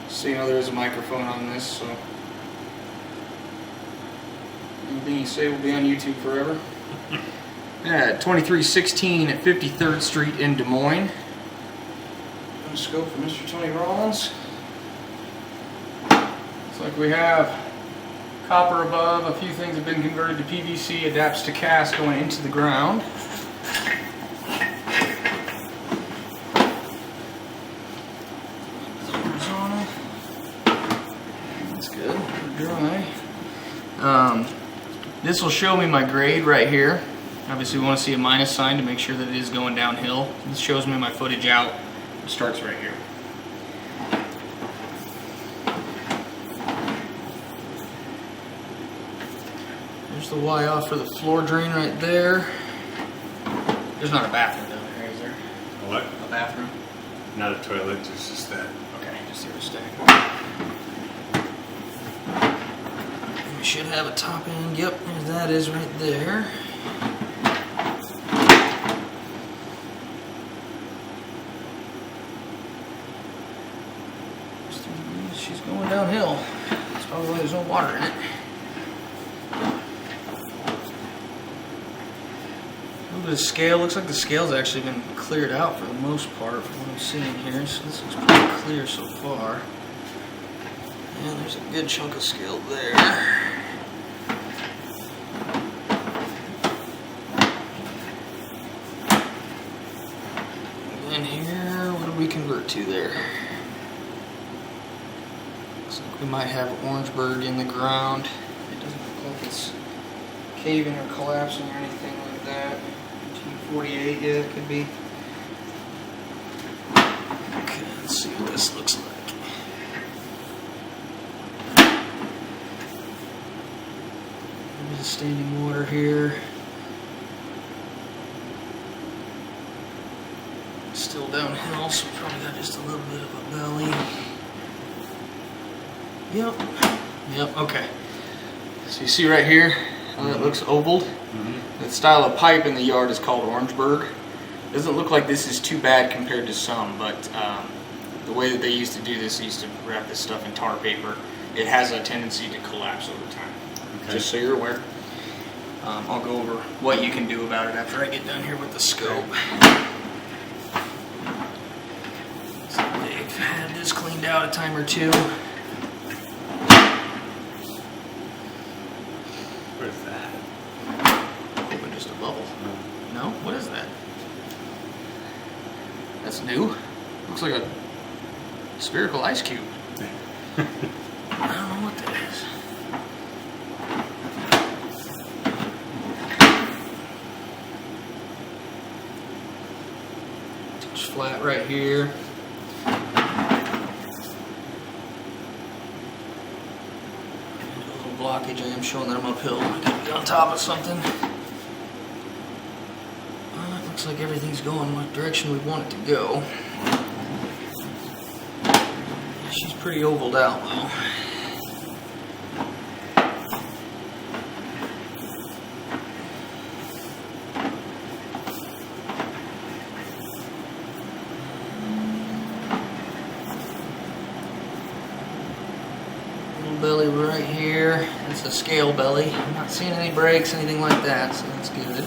So you know there is a microphone on this, so anything you say will be on YouTube forever. At 2316 at 53rd Street in Des Moines. Scope for Mr. Tony Rollins. Looks like we have copper above. A few things have been converted to PVC, adapts to cast going into the ground. Horizontal. That's good. Dry. This will show me my grade right here. Obviously we want to see a minus sign to make sure that it is going downhill. This shows me my footage out. It starts right here. There's the Y-off for the floor drain right there. There's not a bathroom down there, is there? A what? A bathroom? Not a toilet, there's just that. Okay, just the other stack. We should have a top end. Yep, there that is right there. She's going downhill. That's probably why there's no water in it. A little bit of scale. Looks like the scale's actually been cleared out for the most part from what I'm seeing here. So this looks pretty clear so far. And there's a good chunk of scale there. And then here, what did we convert to there? Looks like we might have Orangeburg in the ground. It doesn't look like it's caving or collapsing or anything like that. T48, yeah, it could be. Okay, let's see what this looks like. There's standing water here. Still downhill, so we probably got just a little bit of a belly. Yep, okay. So you see right here how that looks ovaled? That style of pipe in the yard is called Orangeburg. Doesn't look like this is too bad compared to some, but the way that they used to do this, they used to wrap this stuff in tar paper. It has a tendency to collapse over time. Okay. Just so you're aware. I'll go over what you can do about it after I get done here with the scope. So they've had this cleaned out a time or two. What is that? Open just a bubble. No? What is that? That's new. Looks like a spherical ice cube. I don't know what that is. Touch flat right here. Blockage. I am showing that I'm uphill. I gotta be on top of something. It looks like everything's going what direction we want it to go. She's pretty ovaled out though. Belly right here. That's a scale belly. I'm not seeing any breaks, anything like that, so that's good.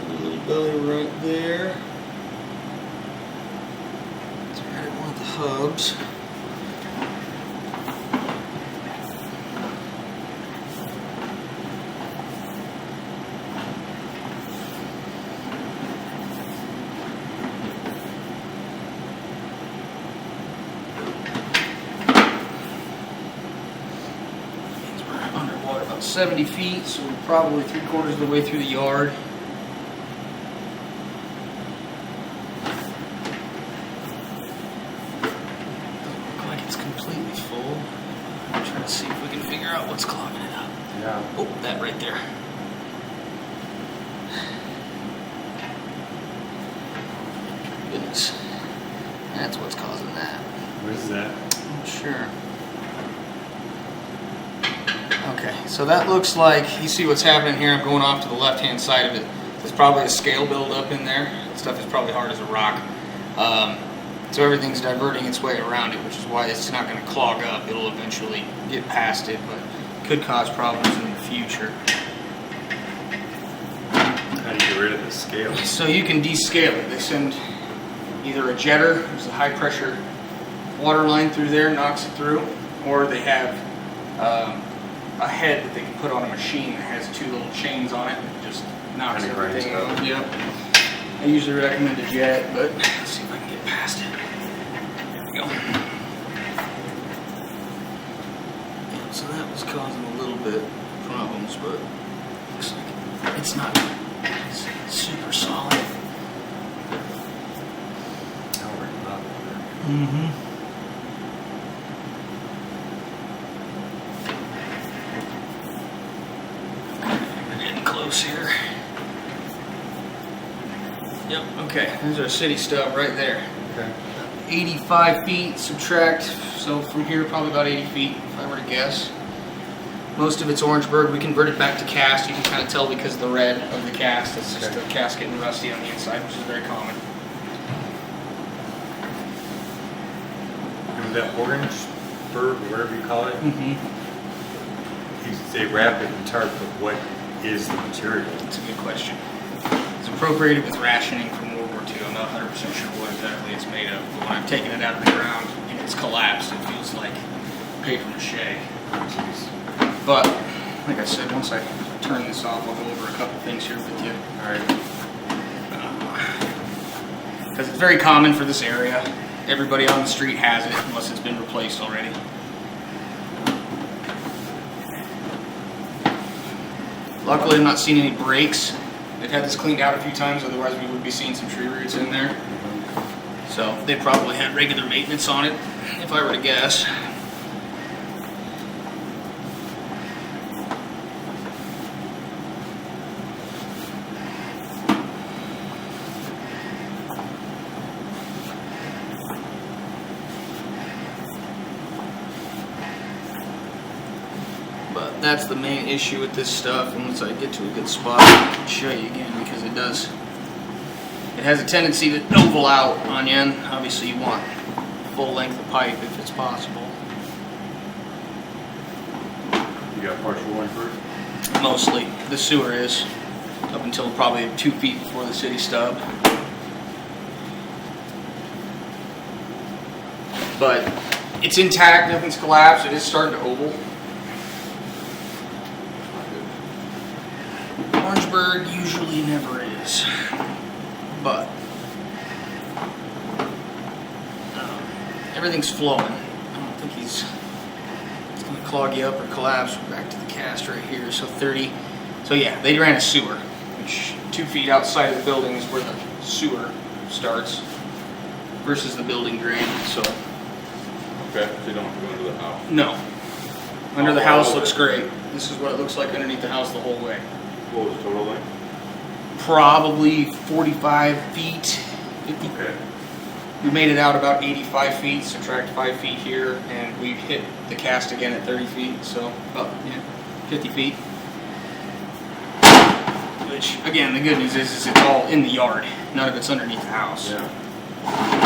A little belly right there. It's right at one of the hubs. About 70 feet, so we're probably 3/4 of the way through the yard. Doesn't look like it's completely full. I'm trying to see if we can figure out what's clogging it up. Yeah. Oh, that right there. Goodness. That's what's causing that. What is that? I'm not sure. Okay, so that looks like, you see what's happening here, I'm going off to the left-hand side of it. There's probably a scale buildup in there. That stuff is probably hard as a rock. So everything's diverting its way around it, which is why it's not going to clog up. It'll eventually get past it, but could cause problems in the future. How do you get rid of the scale? So you can descale it. They send either a jetter, there's a high pressure water line through there, knocks it through, or they have a head that they can put on a machine that has two little chains on it and just knocks And it grinds everything it up. out. Yep. I usually recommend a jet, but let's see if I can get past it. There we go. Yeah, so that was causing a little bit of problems, but looks like it's not super solid. Now we're not. Mm-hmm. We're getting close here. Yep, okay, there's our city stub right there. Okay. 85 feet, subtract, so from here probably about 80 feet, if I were to guess. Most of it's Orangeburg. We converted back to cast. You can kind of tell because of the red of the cast. It's just the cast getting rusty on the inside, which is very common. And that Orangeburg, whatever you call it, Mm-hmm. they wrap it in tarp, but what is the material? That's a good question. It's appropriated with rationing from World War II. I'm not 100% sure what exactly it's made of, but when I've taken it out of the ground and it's collapsed, it feels like paper mache. Jeez. But, like I said, once I turn this off, I'll go over a couple things here with you. Alright. Because it's very common for this area. Everybody on the street has it, unless it's been replaced already. Luckily, I'm not seeing any breaks. They've had this cleaned out a few times, otherwise we would be seeing some tree roots in there. So they probably had regular maintenance on it, if I were to guess. But that's the main issue with this stuff, and once I get to a good spot, I can show you again, because it has a tendency to oval out on you, and obviously you want full length of pipe if it's possible. You got partial Orangeburg? Mostly, the sewer is, up until probably 2 feet before the city stub. But it's intact, nothing's collapsed, it is starting to oval. Orangeburg usually never is, but everything's flowing. I don't think it's going to clog you up or collapse. Back to the cast right here. So 30. So yeah, they ran a sewer, which 2 feet outside of the building is where the sewer starts versus the building drain. So Okay, so you don't have to go into the house. no, under the house looks great. This is what it looks like underneath the house the whole way. What was the total length? Probably 45 feet, 50. Okay. We made it out about 85 feet, subtract 5 feet here, and we hit the cast again at 30 feet, so about 50 feet. Which, again, the good news is it's all in the yard. None of it's underneath the house. Yeah.